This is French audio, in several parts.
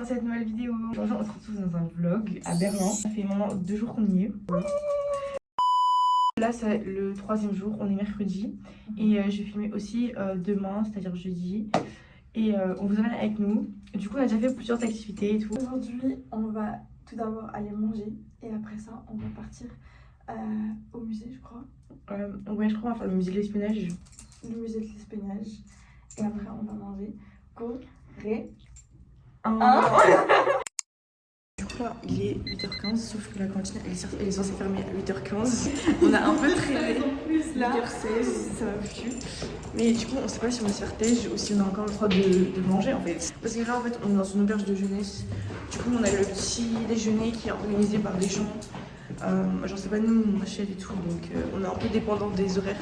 cette nouvelle vidéo. Aujourd'hui on se retrouve dans un vlog à Berlin. Ça fait maintenant 2 jours qu'on y est. Voilà. Là c'est le 3e jour, on est mercredi. Et je vais filmer aussi demain, c'est-à-dire jeudi. Et on vous emmène avec nous. Du coup on a déjà fait plusieurs activités et tout. Aujourd'hui on va tout d'abord aller manger. Et après ça on va partir au musée je crois. Ouais je crois qu'on va faire le musée de l'espionnage. Le musée de l'espionnage. Et après on va manger. Corée. Du coup là, il est 8h15, sauf que la cantine elle est censée fermer à 8h15. On a un peu traîné, 8h16, ça va plus. Mais du coup on sait pas si on va se faire tège ou si on a encore le droit de manger en fait. Parce que là en fait on est dans une auberge de jeunesse. Du coup on a le petit déjeuner qui est organisé par des gens. Genre c'est pas nous, on achète et tout, donc on est un peu dépendant des horaires.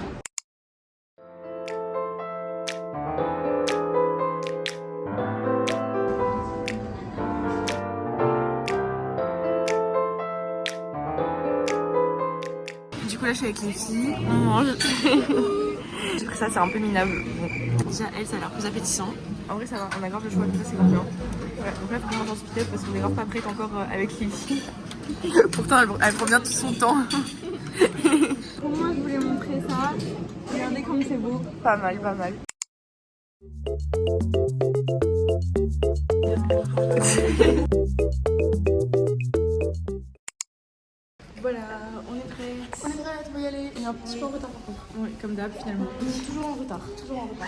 Du coup là je suis avec les filles, on mange. J'ai pris ça, c'est un peu minable. Bon, déjà elle ça a l'air plus appétissant. En vrai ça va, on a grave le choix, tout ça c'est grave bien. Ouais, donc là faut qu'on mange en speed parce qu'on est grave pas prête encore avec les filles. Pourtant elle prend bien tout son temps. Pour moi je voulais montrer ça. Regardez comme c'est beau. Pas mal, pas mal. Voilà, on est prête. On est prête, faut y aller. On est un petit peu en retard par contre. Oui, comme d'hab finalement. Toujours en retard, toujours en retard.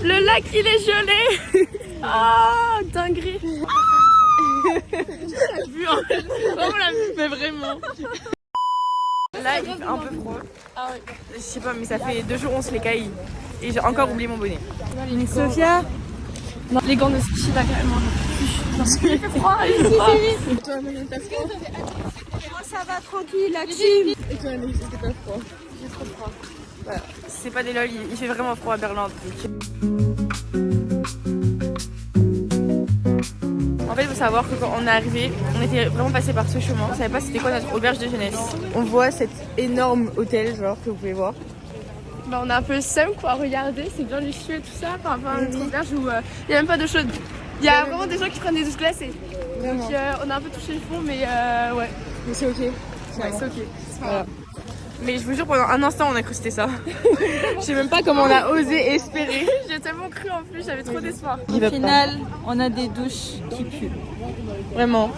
Le lac il est gelé. Ah, dinguerie. J'ai vu hein. Vraiment la vue, mais vraiment. Là il fait un peu froid. Ah oui. Je sais pas mais ça fait 2 jours on se les caille. Et j'ai encore oublié mon bonnet. Sophia. Non, les gants de ski là carrément. Parce qu'il fait froid ici. Toi Amélie t'as froid? Moi ça va tranquille la team. Et toi Amélie t'as pas froid? J'ai trop froid. Voilà. C'est pas des lol, il fait vraiment froid à Berlin. En fait, il faut savoir que quand on est arrivé, on était vraiment passé par ce chemin. On savait pas c'était quoi notre auberge de jeunesse. On voit cet énorme hôtel, genre que vous pouvez voir. Bah on a un peu le seum quoi, regardez, c'est bien luxueux et tout ça par rapport à notre auberge où il n'y a même pas d'eau chaude. Il y a vraiment des gens qui prennent des douches glacées. Vraiment. Donc on a un peu touché le fond mais ouais. Mais c'est ok. Ouais, c'est ok. Voilà. Mais je vous jure, pendant un instant, on a cru que c'était ça. Je sais même pas comment on a osé espérer. J'ai tellement cru en plus, j'avais trop d'espoir. Au final, on a des douches qui puent. vraiment,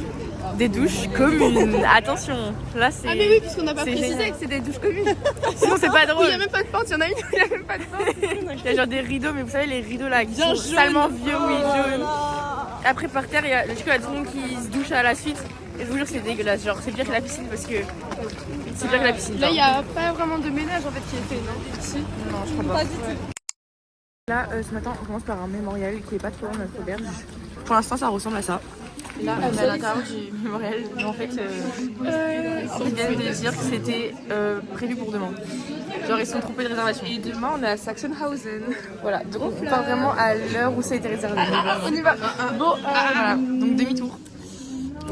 des douches communes. Attention, là c'est. Ah mais oui, puisqu'on n'a pas c'est précisé génial. que c'est des douches communes. Sinon, c'est pas drôle. Il n'y a même pas de porte, il y en a une où il n'y a même pas de porte. Il y a genre des rideaux, mais vous savez, les rideaux là qui Bien sont jaunes. salement vieux, oui, jaunes. Après, par terre, il y a du coup, il y a tout le monde qui se douche à la suite. Et je vous jure, c'est dégueulasse. Genre, c'est pire que la piscine parce que. C'est pire que la piscine. Là, il n'y a pas vraiment de ménage en fait qui est fait, non? Si. Non, je crois pas. du tout. Là, ce matin, on commence par un mémorial qui est pas trop loin de notre auberge. Pour l'instant, ça ressemble à ça. Là, on est à l'intérieur du mémorial. Mais en fait, ils viennent de dire que c'était prévu pour demain. Genre, ils sont trompés de réservation. Et demain, on est à Sachsenhausen. Voilà, donc on part vraiment à l'heure où ça a été réservé. On y va. Bon, voilà, donc demi-tour.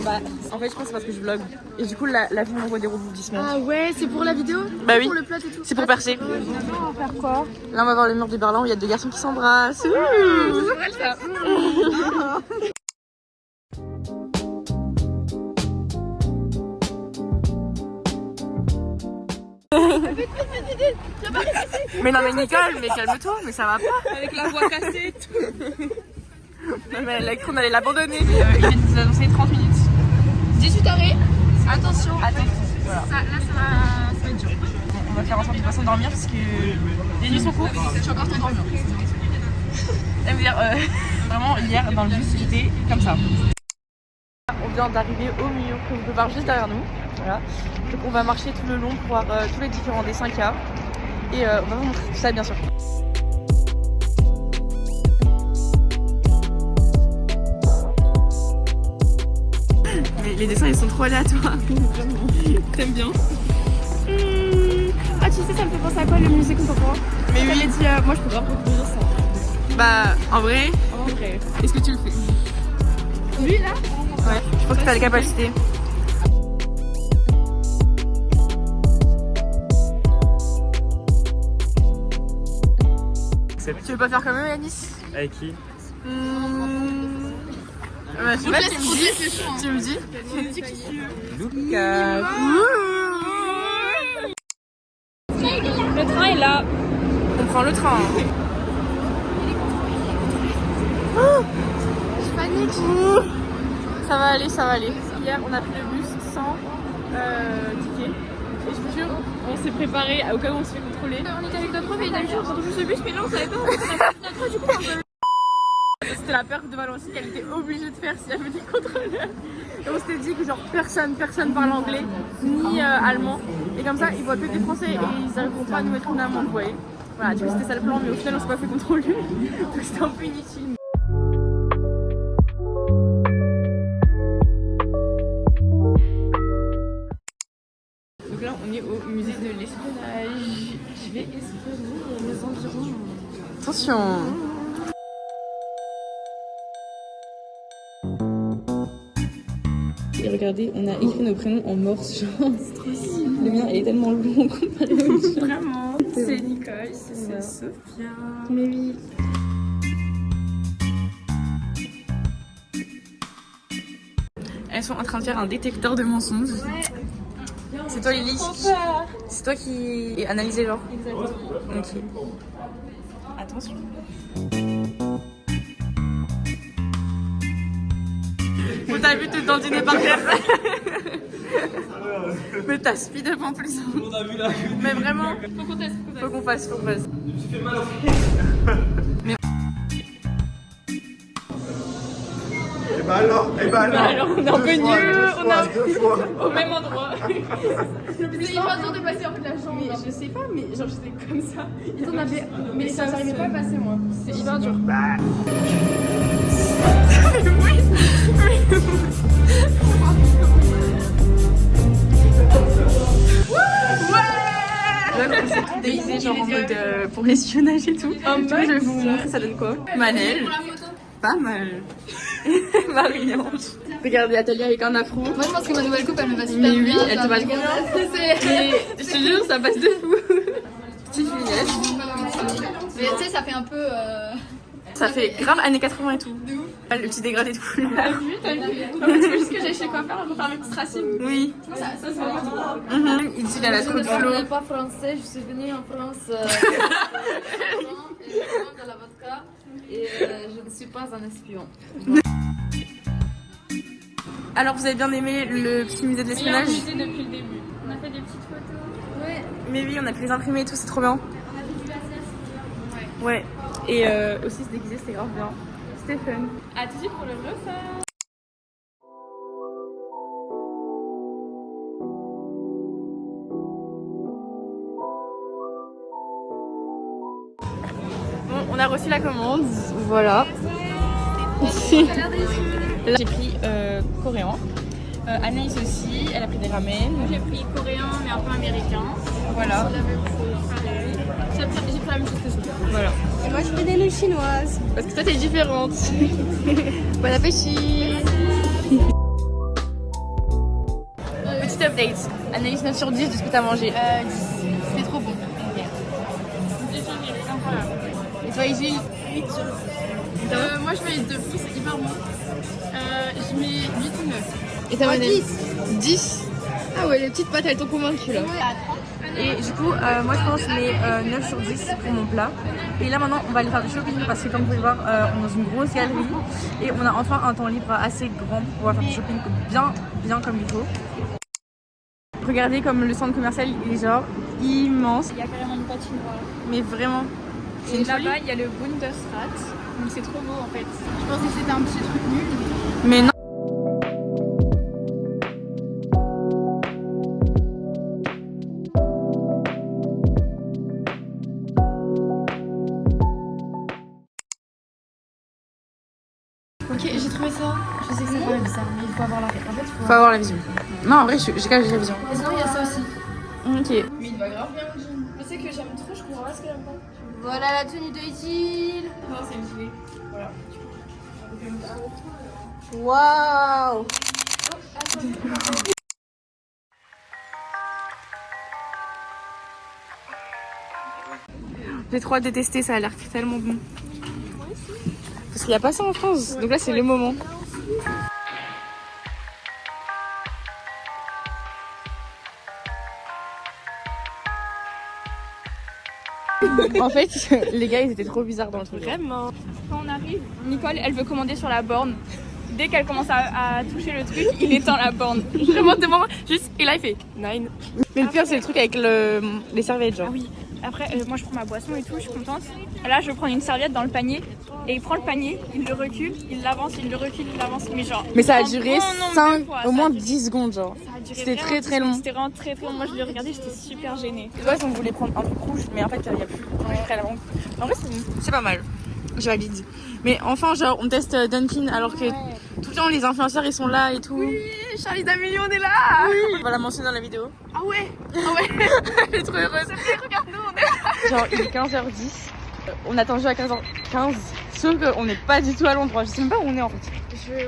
Bah, en fait, je pense que c'est parce que je vlog. Et du coup, la vue m'envoie des rebondissements. Ah ouais, c'est pour la vidéo? Bah oui, Pour le plat et tout. c'est pour percer. On va faire quoi? Là, on va voir le mur de Berlin où il y a 2 garçons qui s'embrassent. C'est vrai ça. Mais non, mais Nicole, mais calme-toi, mais ça va pas. Avec la voix cassée et tout. Non, mais l'écran, on allait l'abandonner. Il vient de nous annoncer 30 minutes. 18 arrêts. Attention. Voilà. Ça va être dur. Bon, on va faire en sorte de pas s'endormir parce que les nuits sont courtes. Je suis encore t'endormir. Ça veut dire, vraiment, hier, dans le bus, j'étais comme ça. On vient d'arriver au milieu, que vous pouvez voir juste derrière nous. Voilà. Donc on va marcher tout le long pour voir tous les différents dessins qu'il y a. Et on va vous montrer tout ça, bien sûr. Mais les dessins, ils sont trop aléatoires. T'aimes bien? Ah tu sais ça me fait penser à quoi le musée contemporain? Mais Ça oui. m'avait dit moi je peux grave reproduire ça. Bah, en vrai, En vrai. est-ce que tu le fais? Lui là? Ouais, je pense que t'as les capacités. Tu veux pas faire comme eux, Yanis? Avec qui? Je sais pas, tu me dis. Lucas. Le train est là. On prend le train. Je panique. Ça va aller, ça va aller. Hier, on a pris le bus sans ticket. Et je te jure, on s'est préparé au cas où on se fait contrôler. On était avec notre prof et il a dit on prend toujours ce bus, mais là on savait pas. Du coup, c'était la peur de Valentine qu'elle était obligée de faire s'il y avait des contrôleurs. Et on s'était dit que genre personne parle anglais ni allemand. Et comme ça, ils voient que des Français et ils n'arriveront pas à nous mettre une amende, vous voyez. Voilà, du coup c'était ça le plan, mais au final on s'est pas fait contrôler. Donc c'était un peu inutile. Donc là on est au musée de l'espionnage. Je vais espionner les environs. Attention. Et regardez, on a écrit nos prénoms en morse, genre c'est trop stylé. Le mien est tellement long comparé au tien. Vraiment. C'est Nicole, c'est Sophia. Mais oui. Elles sont en train de faire un détecteur de mensonges. Ouais. C'est toi Lily. C'est toi qui est analysé genre. Exactement. Ok. Attention. Vous t'as vu te dandiner par terre. Mais t'as speed up en plus. Mais vraiment. Faut qu'on teste, Faut qu'on fasse. Je me suis fait mal au Et bah alors, on est un peu nuls, on a deux fois. au même endroit. C'est hyper dur de passer en de la jambe. Mais je sais pas, mais genre j'étais comme ça. Mais ça n'arrivait pas à passer moi. C'est hyper dur. Là, on s'est tout déguisé genre en mode pour l'espionnage et tout. Du coup, je vais vous montrer ça donne quoi. Manel. Pas mal. Marie-Ange. Regardez, Athalie avec un affront. Moi je pense que ma nouvelle coupe elle me va super Mais oui, bien. elle te va trop bien. Mais je te jure, ça passe de fou. Petite vignette. Mais tu sais, ça fait un peu. Ça fait grave années 80 et tout. Ah, le petit dégradé de couleur. T'as vu c'est juste que j'ai chez coiffeur, on va faire le petit tracing. Oui. Ça se voit pas trop. Il dit il a la Je trop ne de flow. parle pas français, je suis venue en France et je vends de la vodka et je ne suis pas un espion. Alors, vous avez bien aimé le petit musée de Il a l'espionnage? amusé depuis le début. On a fait des petites photos. Ouais. Mais oui, on a pu les imprimer et tout, c'est trop bien. On a fait du glacier. Ouais. Et aussi se déguiser, c'était grave bien. C'était fun. A tout de suite pour le refaire. Bon, on a reçu la commande. Voilà. Là, j'ai pris coréen. Anaïs aussi, elle a pris des ramen. J'ai pris coréen mais un peu américain. Voilà. J'ai pris la même chose que ça. Voilà. Et moi je fais des nouilles chinoises. Parce que toi, t'es différente. Bon appétit. Petite update. Anaïs 9 sur 10 de ce que t'as mangé. 10. C'était trop bon. Et toi, Isil? Moi je mets 2 plus, c'est hyper bon. Je mets 8 ou 9. Et t'as Moi, 10. 10. Ah ouais, les petites pâtes, elles t'ont convaincu là. Et du coup, moi je pense que je mets 9 sur 10 pour mon plat. Et là maintenant, on va aller faire du shopping parce que comme vous pouvez voir, on est dans une grosse galerie. Et on a enfin un temps libre assez grand pour pouvoir faire du shopping bien comme il faut. Regardez comme le centre commercial, il est genre immense. Il y a carrément une patinoire. Mais vraiment, c'est Et une folie. là-bas, il y a le Bundesrat. Donc c'est trop beau en fait. Je pensais que c'était un petit truc nul. Mais non. Ok, j'ai trouvé ça. Je sais que ça paraît bizarre, mais il faut avoir la. En fait, il Faut avoir la vision. Non, en vrai, j'ai quand même la vision. Et sinon, il y a ça aussi. Ok. Mais il va grave bien le jean. Je sais que j'aime trop, je comprends pas ce que j'aime pas. Voilà la tenue de Isil. Non, c'est une gilet. Voilà. Waouh. J'ai trop hâte de tester, ça a l'air tellement bon. Parce qu'il n'y a pas ça en France. Donc là, c'est le moment. En fait, les gars, ils étaient trop bizarres dans le truc. Vraiment. Quand on arrive, Nicole, elle veut commander sur la borne. Dès qu'elle commence à toucher le truc, il éteint la borne. Vraiment, des moments, juste, et là, il fait 9. Mais le pire, c'est le truc avec les serviettes, genre. Ah oui. Après, moi, je prends ma boisson et tout, je suis contente. Là, je prends une serviette dans le panier. Et il prend le panier, il le recule, il l'avance, il le recule, il l'avance. Mais genre. Mais ça a duré au moins ça 10 secondes, genre. C'était très très long. C'était vraiment très très long. Moi, je l'ai regardé, j'étais super gênée. De base, on voulait prendre un truc rouge, mais en fait, il n'y a plus. On est prêt à la banque. En vrai, c'est pas mal. Je valide. Mais enfin, genre, on teste Dunkin' alors que tout le temps, les influenceurs, ils sont là et tout. Oui, Charlie d'Amélie, on est là. Oui. On va la mentionner dans la vidéo. Ah ouais. Elle est trop heureuse. Regarde-nous, on est là. Genre, il est 15h10. On a attendu à 15h15. Sauf qu'on n'est pas du tout à l'endroit. Je sais même pas où on est en fait.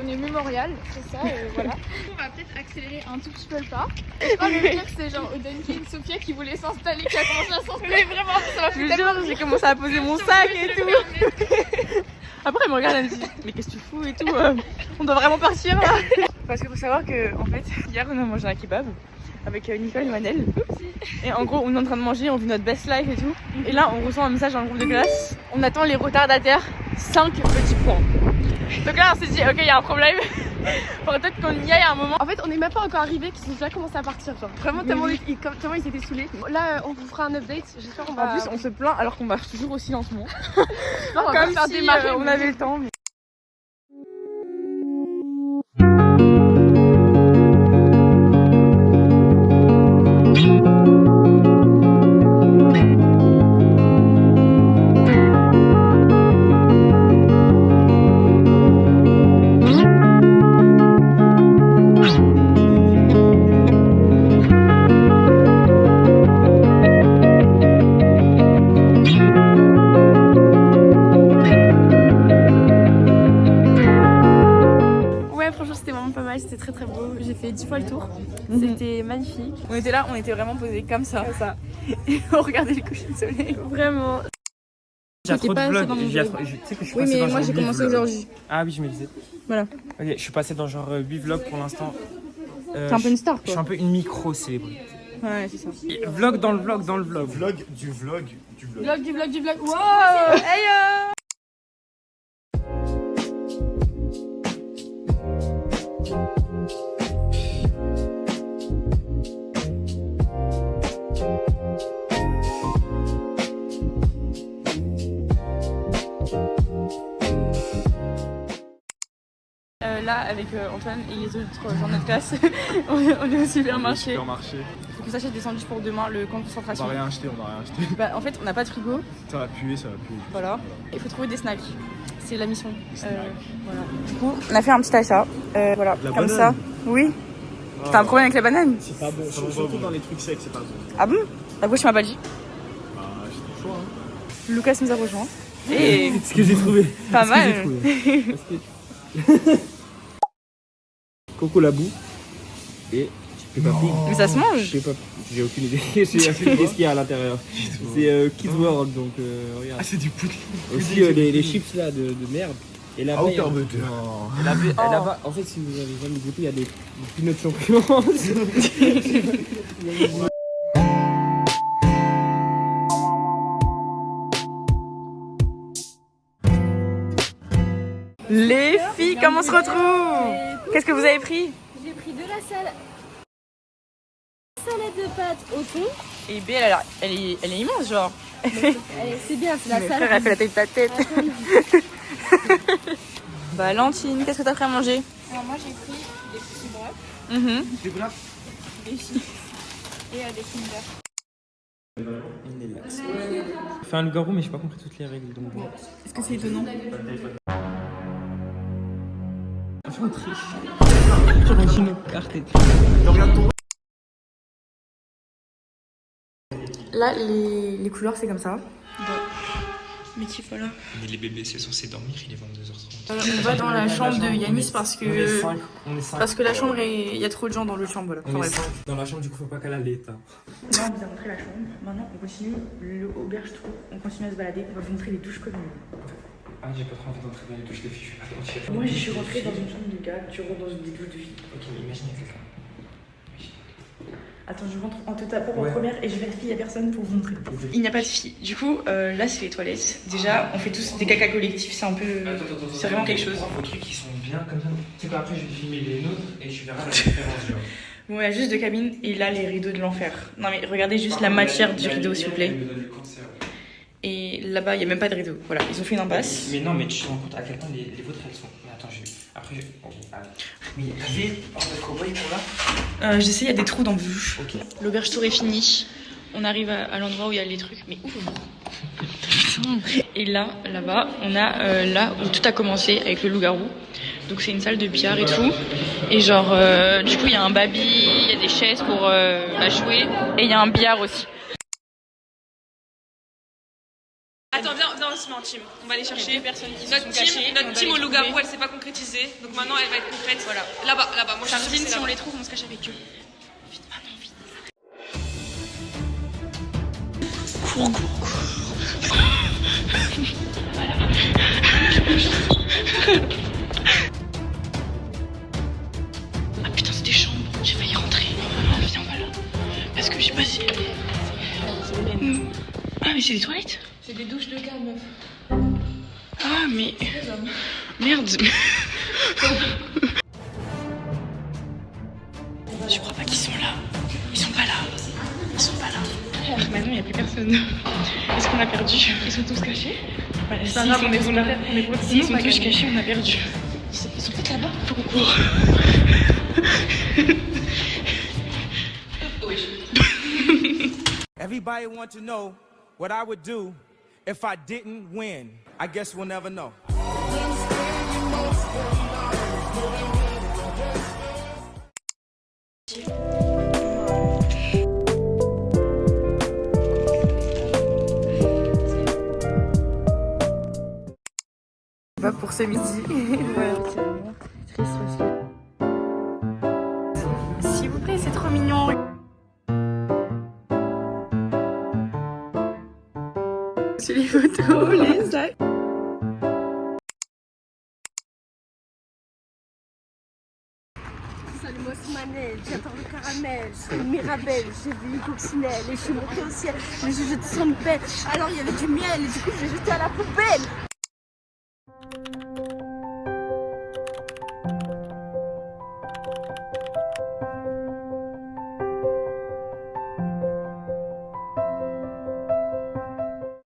On est Mémorial, c'est ça, voilà. On va peut-être accélérer un tout petit peu le pas. Je crois que le pire, c'est genre au Dunkin' Sophia qui voulait s'installer, qui a commencé à s'installer. Mais vraiment, ça m'a fait Je te jure, j'ai commencé à poser mon sac et tout. Après, elle me regarde, elle me dit mais qu'est-ce que tu fous et tout. On doit vraiment partir là. Parce qu'il faut savoir que, en fait, hier, on a mangé un kebab avec Nicole et Manel. Et en gros, on est en train de manger, on vit notre best life et tout. Et là, on reçoit un message dans le groupe de classe. On attend les retardataires, 5 petits points. Donc là, on s'est dit, ok, il y a un problème. Faudrait peut-être qu'on y aille à un moment. En fait, on n'est même pas encore arrivé qu'ils ont déjà commencé à partir. Genre. Vraiment, tellement ils étaient saoulés. Là, on vous fera un update. J'espère qu'on va. En plus, on se plaint alors qu'on marche toujours aussi lentement. On va Comme faire si démarrer, on avait le temps. Mais... C'était très très beau, j'ai fait 10 fois le tour, c'était magnifique. On était là, on était vraiment posés comme ça. Et on regardait le coucher de soleil. Vraiment. J'ai trop de vlogs. Tu sais que je suis Oui, passé mais dans moi genre j'ai 8 commencé vlogs. aujourd'hui. Ah oui, je me disais. Voilà. Ok, je suis passé dans genre 8 vlogs pour l'instant. T'es un peu une star Je suis quoi. un peu une micro-célébrité. Ouais, c'est ça. Vlog dans le vlog, dans le vlog. Vlog du vlog du vlog. Vlog du vlog du vlog. Wow. Hey Là, avec Antoine et les autres gens de notre classe, on est au supermarché. Il faut qu'on s'achète des sandwichs pour demain, le camp de On concentration. va rien acheter, on va rien acheter. Bah, en fait, on n'a pas de frigo, Ça va puer, ça va puer. voilà. Il faut trouver des snacks. C'est la mission. Voilà. Du coup, on a fait un petit achat. Voilà, La comme banane. ça. Oui. T'as un problème avec la banane? C'est pas bon, surtout dans les trucs secs, c'est pas bon. Ah bon? La bouche m'a pas dit. Bah, j'ai trop chaud, hein. Lucas nous a rejoint. Et Ce que j'ai trouvé. pas mal. Coco la boue et Peppa Pig. Mais ça se mange. J'ai aucune idée. J'ai aucune idée ce qu'il y a à l'intérieur. C'est Kids World donc regarde. Ah, c'est du poudre. Aussi les chips là de merde. Et là-bas, il y a- Outer butter. là-bas, en fait, si vous avez jamais goûté, il y a des peanuts champignons. Les filles, comment on se retrouve? Qu'est-ce que vous avez pris? J'ai pris de la salade de pâtes au thon. Et B, elle est immense, genre. C'est bien, c'est la Mais frère, salade. elle fait la taille de ta tête. Valentine, qu'est-ce que t'as pris à manger? Alors moi j'ai pris des petits bras, des chips et des Kinder. Je fais un loup-garou, mais j'ai pas compris toutes les règles donc bon. Est-ce que c'est étonnant? Enfin, on triche. Sur une chino carte. Là, les couleurs, c'est comme ça. Mais qui voilà. Les bébés, c'est censé dormir, il est 22h30. On va dans la chambre de Yanis parce que On est 5. parce que la chambre, il y a trop de gens dans l'autre chambre. Voilà. On est 5. Dans la chambre, du coup, faut pas qu'elle a l'état. Là, on vous a montré la chambre. Maintenant, on continue le auberge tour. On continue à se balader. On va vous montrer les douches communes. Ah, j'ai pas trop envie d'entrer dans les douches de filles, je vais pas te mentir. Moi, je suis rentrée dans une chambre de gars, tu rentres dans une douche de filles. Ok, mais imagine quelqu'un. Attends, je rentre en te tapant en Ouais. première et je vérifie, il y a personne pour vous montrer. Il n'y a pas de filles. Du coup, là, c'est les toilettes. Déjà, on fait tous des caca collectifs, c'est un peu. C'est vraiment quelque chose. Vos trucs qui sont bien comme ça. Tu sais quoi, après je vais filmer les nôtres et je verrai la différence. Genre. Bon, il y a juste deux cabines et là, les rideaux de l'enfer. Non, mais regardez juste la matière du rideau, s'il vous plaît. Et là-bas, il n'y a même pas de rideau. Voilà, ils ont fait une impasse. Mais non, mais tu te rends compte à quel point les vôtres elles sont. Mais attends, après je. Ok, allez. Mais t'as vu en fait cowboy pour là? Je sais, il y a des trous dans le bouche. Ok. L'auberge tour est finie. On arrive à l'endroit où il y a les trucs. Mais où? Et là, là-bas, on a là où tout a commencé avec le loup-garou. Donc c'est une salle de billard et tout. Et genre, du coup, il y a un baby, il y a des chaises pour jouer. Et il y a un billard aussi. Attends, viens, on se met en team. On va aller chercher notre team au loup-garou, elle s'est pas concrétisée. Donc maintenant, elle va être concrète. Voilà. Là-bas. Moi, je suis Si on les trouve, on se cache avec eux. Vite, maintenant, vite. Cours. Ah putain, c'est des chambres. J'ai failli rentrer. Viens, voilà. Parce que j'ai passé. Ah, mais c'est des toilettes. C'est des douches de gars, meuf. Ah, mais. Merde. Je crois pas qu'ils sont là. Ils sont pas là. Maintenant, il n'y a plus personne. Est-ce qu'on a perdu? Ils sont tous cachés? Voilà, si, ils sont tous cachés, on a perdu. Ils sont peut-être là-bas. Faut qu'on court. Everybody want to know what I would do if I didn't win. I guess we'll never know. Pas pour ce midi. Voilà, c'est vraiment triste parce que. S'il vous plaît, c'est trop mignon. C'est les photos, les sacs. Salut, moi c'est Manel, j'adore le caramel, je suis une Mirabelle, j'ai vu une coccinelle et je suis montée au ciel, mais j'ai jeté son bête, alors il y avait du miel et du coup je l'ai jeté à la poubelle.